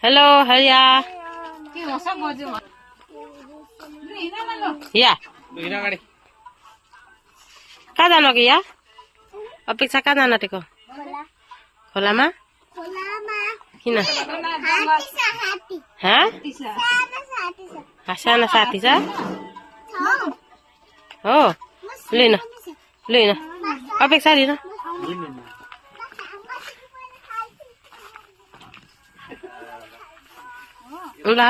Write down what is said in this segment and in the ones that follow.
Hello हरिया या कहाँ जानु कि या अपेक्षा कहाँ जान आँटेको खोलामा किन सानो साथी छ हो लिन लिन अपेक्षा लिन ल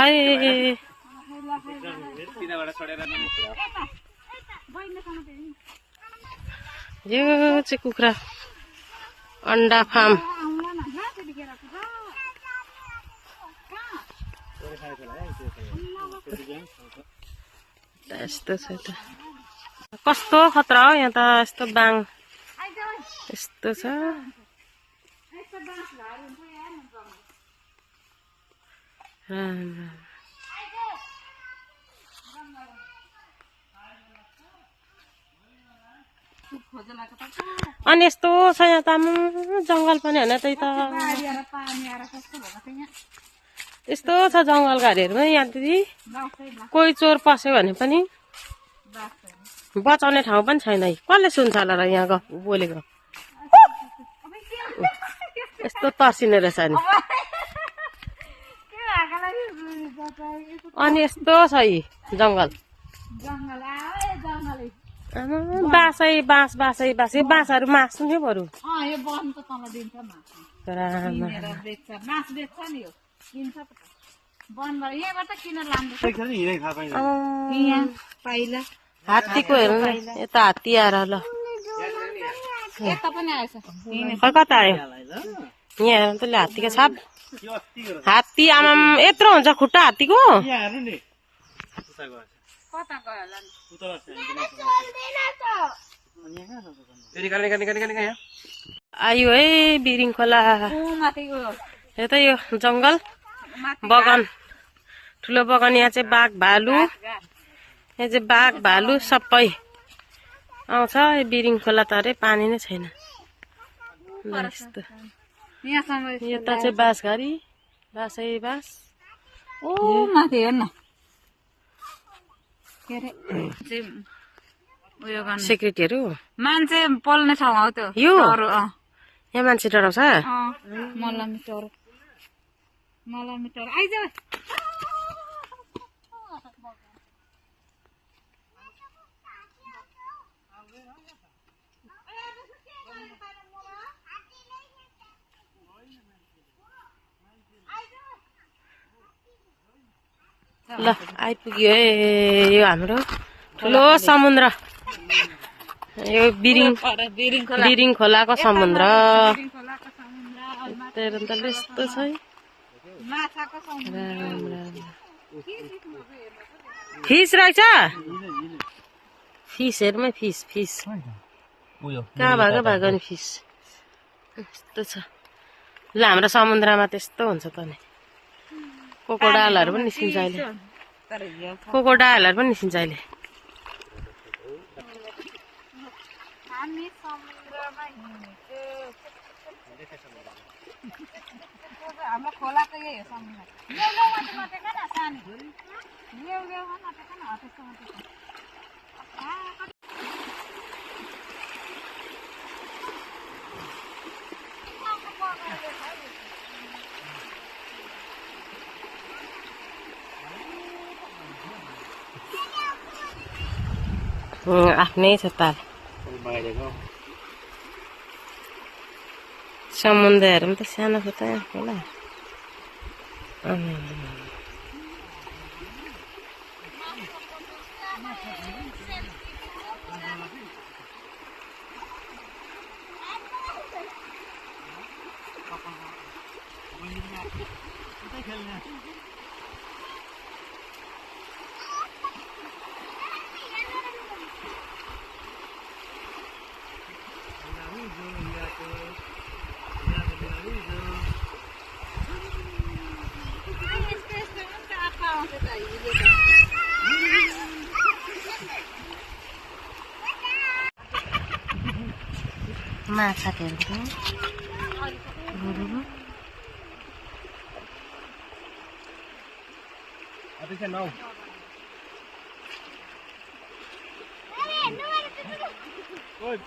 यो चाहिँ कुखुरा अन्डा फार्म यस्तो छ त कस्तो खतरा हो यहाँ त यस्तो बाङ यस्तो छ अनि यस्तो छ यहाँ त जङ्गल पनि होइन त्यही त यस्तो छ जङ्गल घारीहरूमा यहाँ दिदी कोही चोर पस्यो भने पनि बचाउने ठाउँ पनि छैन कसले सुन्छ होला र यहाँ बोलेको यस्तो तर्सिने रहेछ नि अनि यस्तो छ यी जङ्गल बाँसै बाँस बाँसै बाँस यो बाँसहरू मास्नु नि बरु हात्तीको हेर्नु यता हात्ती आएर ल खै कता आयो यहाँ हेर्नु तैँले हात्तीको छाप हात्ती आमाम यत्रो हुन्छ खुट्टा हात्तीको आयो है बिरिङ खोला यता यो जङ्गल बगान ठुलो बगान यहाँ चाहिँ बाघ भालु यहाँ चाहिँ बाघ भालु सबै आउँछ बिरिङ खोला त अरे पानी नै छैन यता चाहिँ बाँसघारी बाँसै बाँस ओ माथि हेर्न सेक्रेटरीहरू मान्छे पल्ने ठाउँ हो त्यो यो यहाँ मान्छे डराउँछ मलाई आइज ल आइपुग्यो है यो हाम्रो ठुलो समुद्र यो बिरिङ खोलाको समुद्र यस्तो छ फिस रहेछ फिस हेर्मै फिस फिस कहाँ भएको नि फिस यस्तो छ ल हाम्रो समुद्रमा त्यस्तो हुन्छ त नि कोकोडालहरू पनि निस्किन्छ अहिले कोकोडालहरू पनि निस्किन्छ अहिले आफ्नै छ ताल समुद्रहरू पनि त सानो छ त होला माछा हेर्नु Attention now. Good.